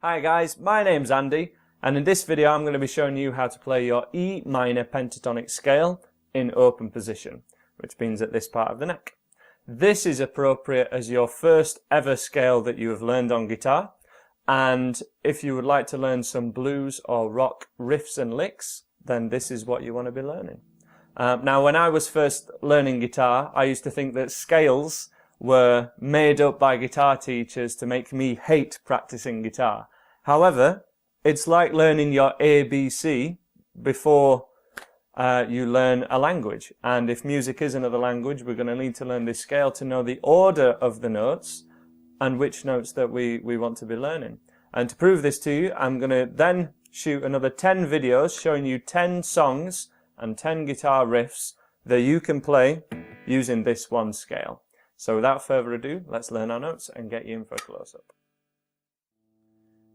Hi guys, my name's Andy, and in this video I'm going to be showing you how to play your E minor pentatonic scale in open position, which means at this part of the neck. This is appropriate as your first ever scale that you have learned on guitar, and if you would like to learn some blues or rock riffs and licks, then this is what you want to be learning. Now when I was first learning guitar, I used to think that scales were made up by guitar teachers to make me hate practicing guitar. However, it's like learning your ABC before you learn a language. And if music is another language, we're going to need to learn this scale to know the order of the notes and which notes that we want to be learning. And to prove this to you, I'm going to then shoot another 10 videos showing you 10 songs and 10 guitar riffs that you can play using this one scale. So without further ado, let's learn our notes and get you in for a close-up.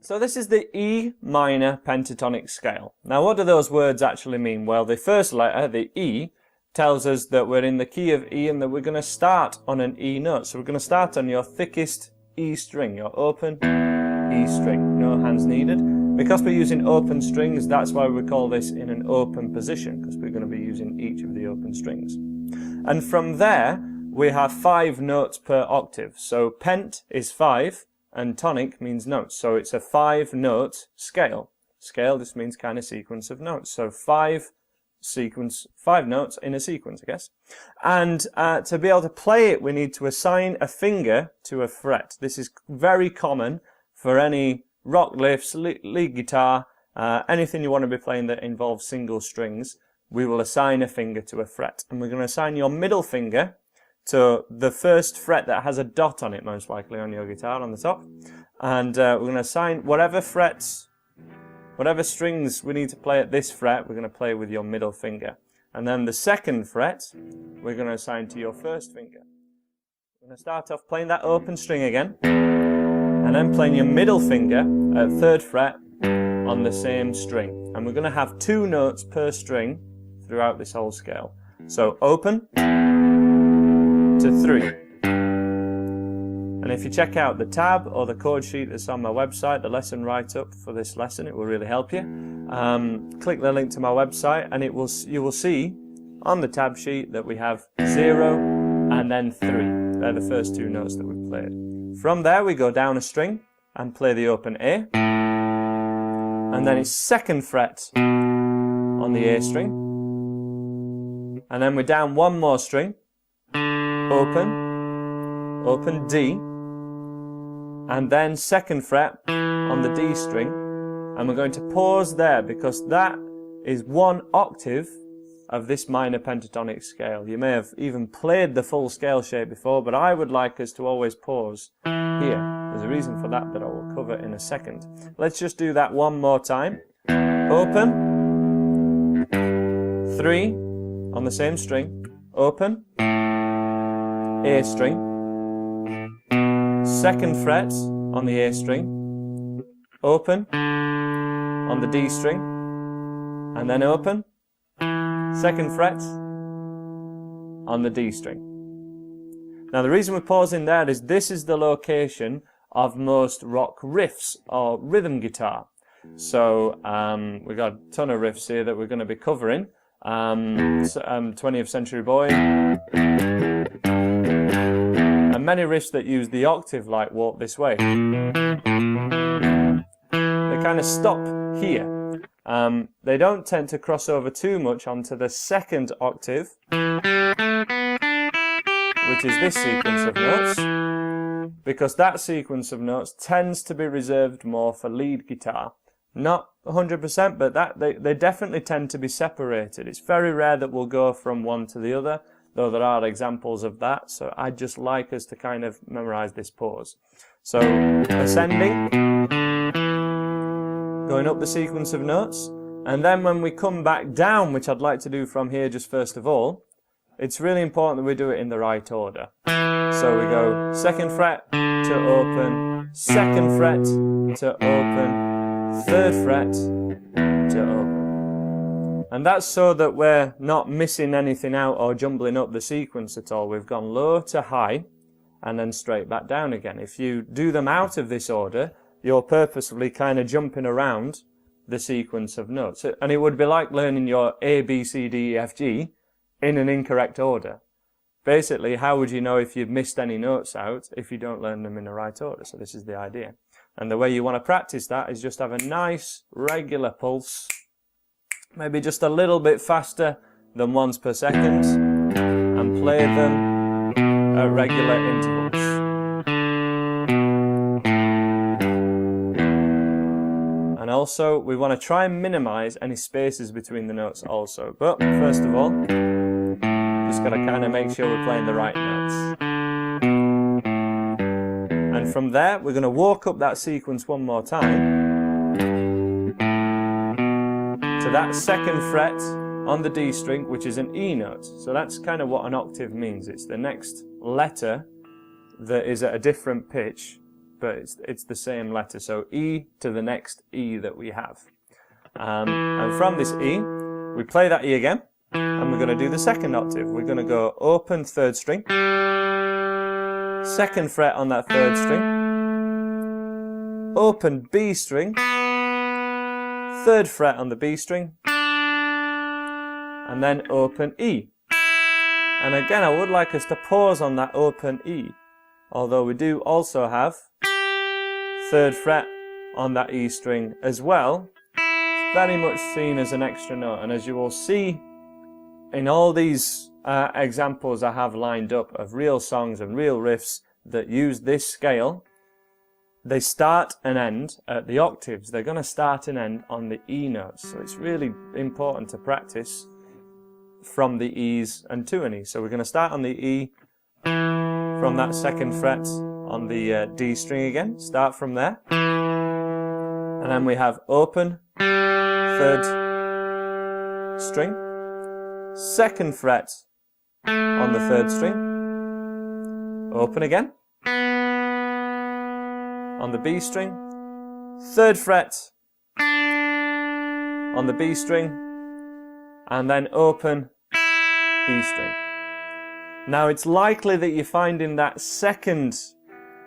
So this is the E minor pentatonic scale. Now what do those words actually mean? Well, the first letter, the E, tells us that we're in the key of E and that we're going to start on an E note. So we're going to start on your thickest E string, your open E string, no hands needed. Because we're using open strings, that's why we call this in an open position, because we're going to be using each of the open strings. And from there, we have 5 notes per octave. So pent is 5. And tonic means notes, so it's a 5-note scale. Scale just means kind of sequence of notes. So 5 notes in a sequence, I guess. And to be able to play it, we need to assign a finger to a fret. This is very common for any rock lifts, lead guitar, anything you want to be playing that involves single strings. We will assign a finger to a fret, and we're going to assign your middle finger to the first fret that has a dot on it, most likely on your guitar on the top. And we're going to assign whatever strings we need to play at this fret, we're going to play with your middle finger. And then the second fret, we're going to assign to your first finger. We're going to start off playing that open string again, and then playing your middle finger at third fret on the same string. And we're going to have 2 notes per string throughout this whole scale. So open to 3. And if you check out the tab or the chord sheet that's on my website, the lesson write-up for this lesson, it will really help you. Click the link to my website and you will see on the tab sheet that we have 0 and then 3. They're the first 2 notes that we've played. From there we go down a string and play the open A. And then it's 2nd fret on the A string. And then we're down 1 more string. Open D, and then 2nd fret on the D string, and we're going to pause there because that is 1 octave of this minor pentatonic scale. You may have even played the full scale shape before, but I would like us to always pause here. There's a reason for that I will cover in a second. Let's just do that one more time. Open, 3 on the same string, open, A string, 2nd fret on the A string, open on the D string, and then open, 2nd fret on the D string. Now the reason we're pausing there is this is the location of most rock riffs or rhythm guitar. So we've got a ton of riffs here that we're going to be covering. 20th Century Boy, and many riffs that use the octave like Walk This Way. They kind of stop here. They don't tend to cross over too much onto the 2nd octave, which is this sequence of notes, because that sequence of notes tends to be reserved more for lead guitar. Not 100%, but they definitely tend to be separated. It's very rare that we'll go from one to the other, though there are examples of that, so I'd just like us to kind of memorize this pause. So, ascending, going up the sequence of notes, and then when we come back down, which I'd like to do from here just first of all, it's really important that we do it in the right order. So we go 2nd fret to open, 2nd fret to open, 3rd fret to open. And that's so that we're not missing anything out or jumbling up the sequence at all. We've gone low to high and then straight back down again. If you do them out of this order, you're purposefully kind of jumping around the sequence of notes. And it would be like learning your A, B, C, D, E, F, G in an incorrect order. Basically, how would you know if you've missed any notes out if you don't learn them in the right order? So this is the idea. And the way you want to practice that is just have a nice regular pulse, maybe just a little bit faster than once per second, and play them at regular intervals. And also, we want to try and minimize any spaces between the notes also. But first of all, just got to kind of make sure we're playing the right notes. And from there, we're going to walk up that sequence one more time to that second fret on the D string, which is an E note. So that's kind of what an octave means. It's the next letter that is at a different pitch, but it's the same letter. So E to the next E that we have. And from this E, we play that E again, and we're going to do the second octave. We're going to go open third string, second fret on that third string, open B string, third fret on the B string, and then open E. And again, I would like us to pause on that open E, although we do also have third fret on that E string as well. It's very much seen as an extra note, and as you will see in all these examples I have lined up of real songs and real riffs that use this scale, they start and end at the octaves. They're going to start and end on the E notes. So it's really important to practice from the E's and to an E. So we're going to start on the E from that second fret on the D string again. Start from there. And then we have open third string, second fret on the third string, open again on the B string, third fret on the B string, and then open E string. Now it's likely that you're finding that second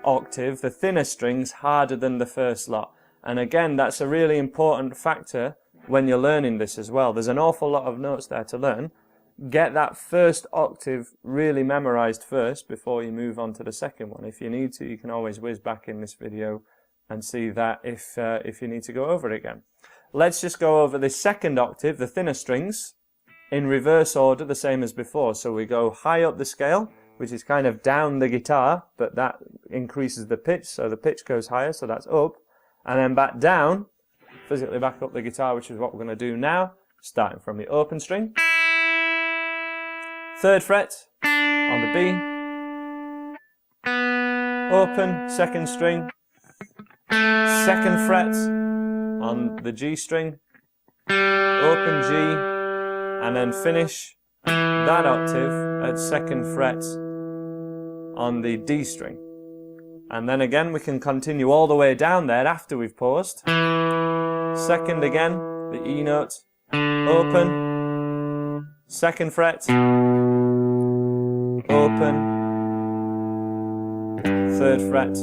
octave, the thinner strings, harder than the first lot. And again, that's a really important factor when you're learning this as well. There's an awful lot of notes there to learn. Get that first octave really memorized first before you move on to the second one. If you need to, you can always whiz back in this video and see that if you need to go over it again. Let's just go over this second octave, the thinner strings, in reverse order, the same as before. So we go high up the scale, which is kind of down the guitar, but that increases the pitch, so the pitch goes higher, so that's up. And then back down, physically back up the guitar, which is what we're going to do now, starting from the open string, third fret on the B, open second string, second fret on the G string, open G, and then finish that octave at second fret on the D string. And then again we can continue all the way down there after we've paused. Second again, the E note, open, second fret, open, third fret,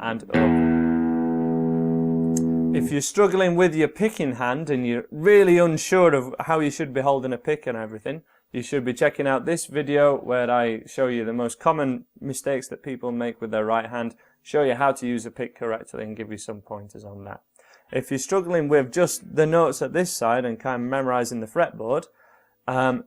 and open. If you're struggling with your picking hand and you're really unsure of how you should be holding a pick and everything, you should be checking out this video where I show you the most common mistakes that people make with their right hand, show you how to use a pick correctly and give you some pointers on that. If you're struggling with just the notes at this side and kind of memorizing the fretboard,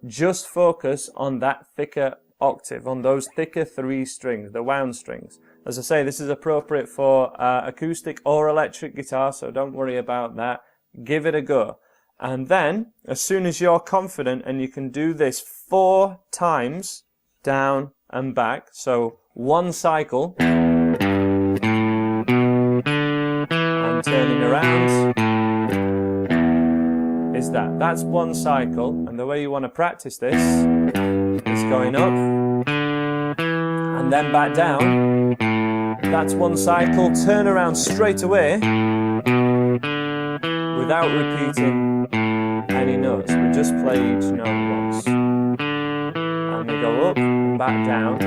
just focus on that thicker octave, on those thicker 3 strings, the wound strings. As I say, this is appropriate for acoustic or electric guitar, so don't worry about that. Give it a go. And then, as soon as you're confident and you can do this 4 times, down and back, so 1 cycle, and turning around, is that. That's 1 cycle, and the way you want to practice this is going up, and then back down. That's 1 cycle, turn around straight away, without repeating any notes. We just play each note once. And we go up and back down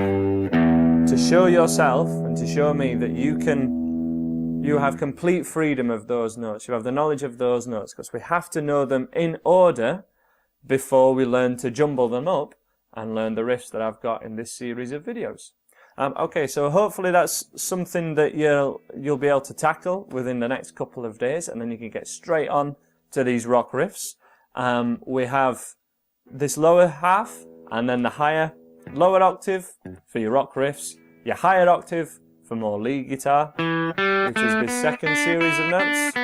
to show yourself and to show me that you can you have complete freedom of those notes. You have the knowledge of those notes, because we have to know them in order before we learn to jumble them up and learn the riffs that I've got in this series of videos. Okay, so hopefully that's something that you'll be able to tackle within the next couple of days, and then you can get straight on to these rock riffs. We have this lower half, and then the lower octave for your rock riffs, your higher octave for more lead guitar, which is this second series of notes.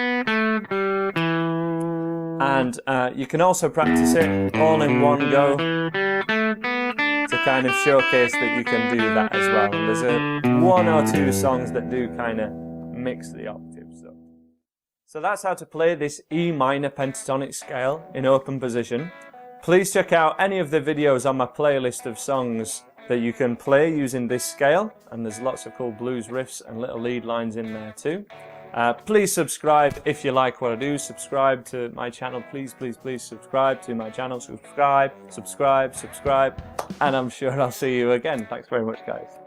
And you can also practice it all in one go to kind of showcase that you can do that as well. And there's one or two songs that do kind of mix the octaves up. So that's how to play this E minor pentatonic scale in open position. Please check out any of the videos on my playlist of songs that you can play using this scale, and there's lots of cool blues riffs and little lead lines in there too. Please subscribe if you like what I do. Subscribe to my channel. Please subscribe to my channel. Subscribe, and I'm sure I'll see you again. Thanks very much, guys.